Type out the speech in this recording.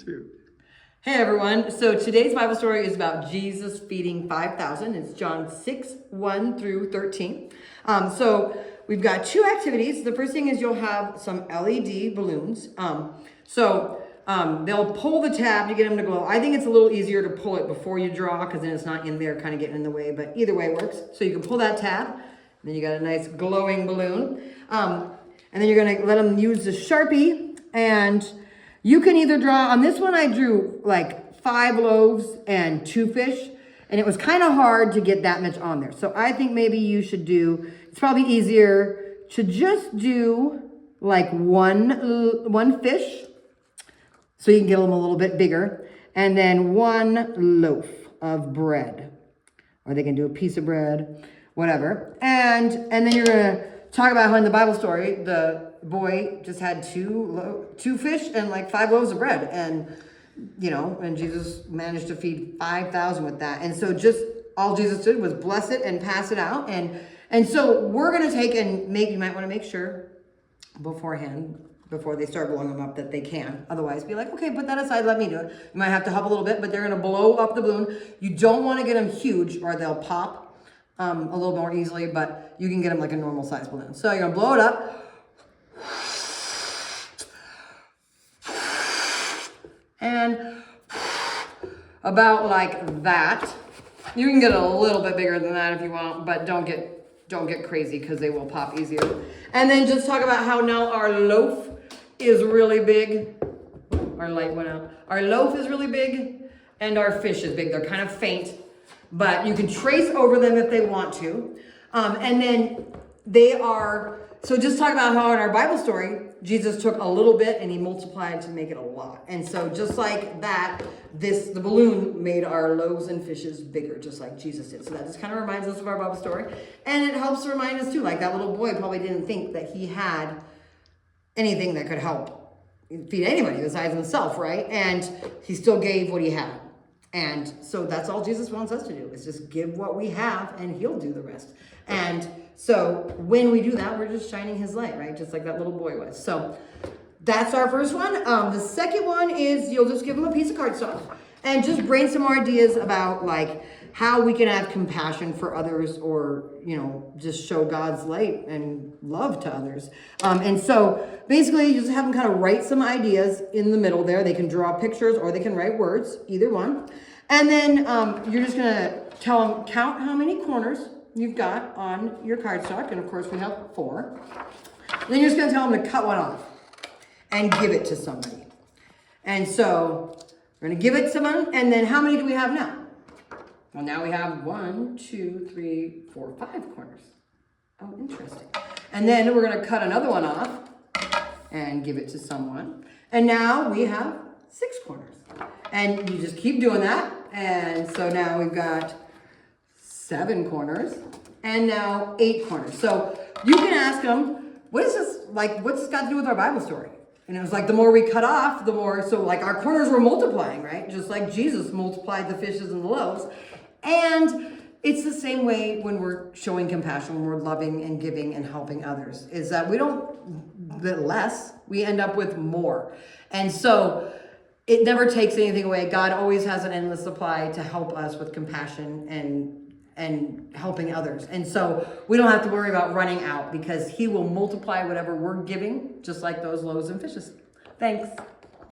too. Hey everyone, so today's Bible story is about Jesus feeding 5,000. It's John 6, 1 through 13. So we've got two activities. The first thing is you'll have some LED balloons. They'll pull the tab to get them to glow. I think it's a little easier to pull it before you draw because then it's not in there kind of getting in the way, but either way works. So you can pull that tab, and then you got a nice glowing balloon. And then you're gonna let them use the Sharpie, and you can either draw, on this one I drew like 5 loaves and 2 fish, and it was kind of hard to get that much on there. So I think maybe you should do, it's probably easier to just do like one fish, so you can get them a little bit bigger, and then 1 loaf of bread. Or they can do a piece of bread, whatever. And then you're gonna talk about how in the Bible story, the boy just had 2 fish and like 5 loaves of bread. And, you know, and Jesus managed to feed 5,000 with that. And so just all Jesus did was bless it and pass it out. And so we're going to take and you might want to make sure beforehand, before they start blowing them up, that they can. Otherwise, be like, okay, put that aside, let me do it. You might have to help a little bit, but they're going to blow up the balloon. You don't want to get them huge or they'll pop a little more easily, but you can get them like a normal size balloon. So you're gonna blow it up. And about like that. You can get a little bit bigger than that if you want, but don't get crazy because they will pop easier. And then just talk about how now our loaf is really big. Our light went out. Our loaf is really big and our fish is big. They're kind of faint, but you can trace over them if they want to. And then they are, so just talk about how in our Bible story, Jesus took a little bit and he multiplied to make it a lot. And so just like that, the balloon made our loaves and fishes bigger, just like Jesus did. So that just kind of reminds us of our Bible story. And it helps to remind us too, like that little boy probably didn't think that he had anything that could help feed anybody besides himself, right? And he still gave what he had. And so that's all Jesus wants us to do, is just give what we have and he'll do the rest. And so when we do that, we're just shining his light, right? Just like that little boy was. So that's our first one. The second one is you'll just give them a piece of cardstock and just brainstorm some ideas about like how we can have compassion for others, or, you know, just show God's light and love to others. And so basically you just have them kind of write some ideas in the middle there. They can draw pictures or they can write words, either one. And then you're just gonna tell them, count how many corners you've got on your cardstock. And of course we have 4. Then you're just gonna tell them to cut one off and give it to somebody. And so we're gonna give it to someone. And then how many do we have now? Well, now we have 1, 2, 3, 4, 5 corners. Oh, interesting. And then we're gonna cut another one off and give it to someone. And now we have 6 corners. And you just keep doing that. And so now we've got 7 corners and now 8 corners. So you can ask them, what is this, like, what's this got to do with our Bible story? And it was like, the more we cut off, the more, so like our corners were multiplying, right? Just like Jesus multiplied the fishes and the loaves. And it's the same way when we're showing compassion, when we're loving and giving and helping others, is that we don't get less, we end up with more. And so it never takes anything away. God always has an endless supply to help us with compassion and helping others. And so we don't have to worry about running out because he will multiply whatever we're giving, just like those loaves and fishes. Thanks.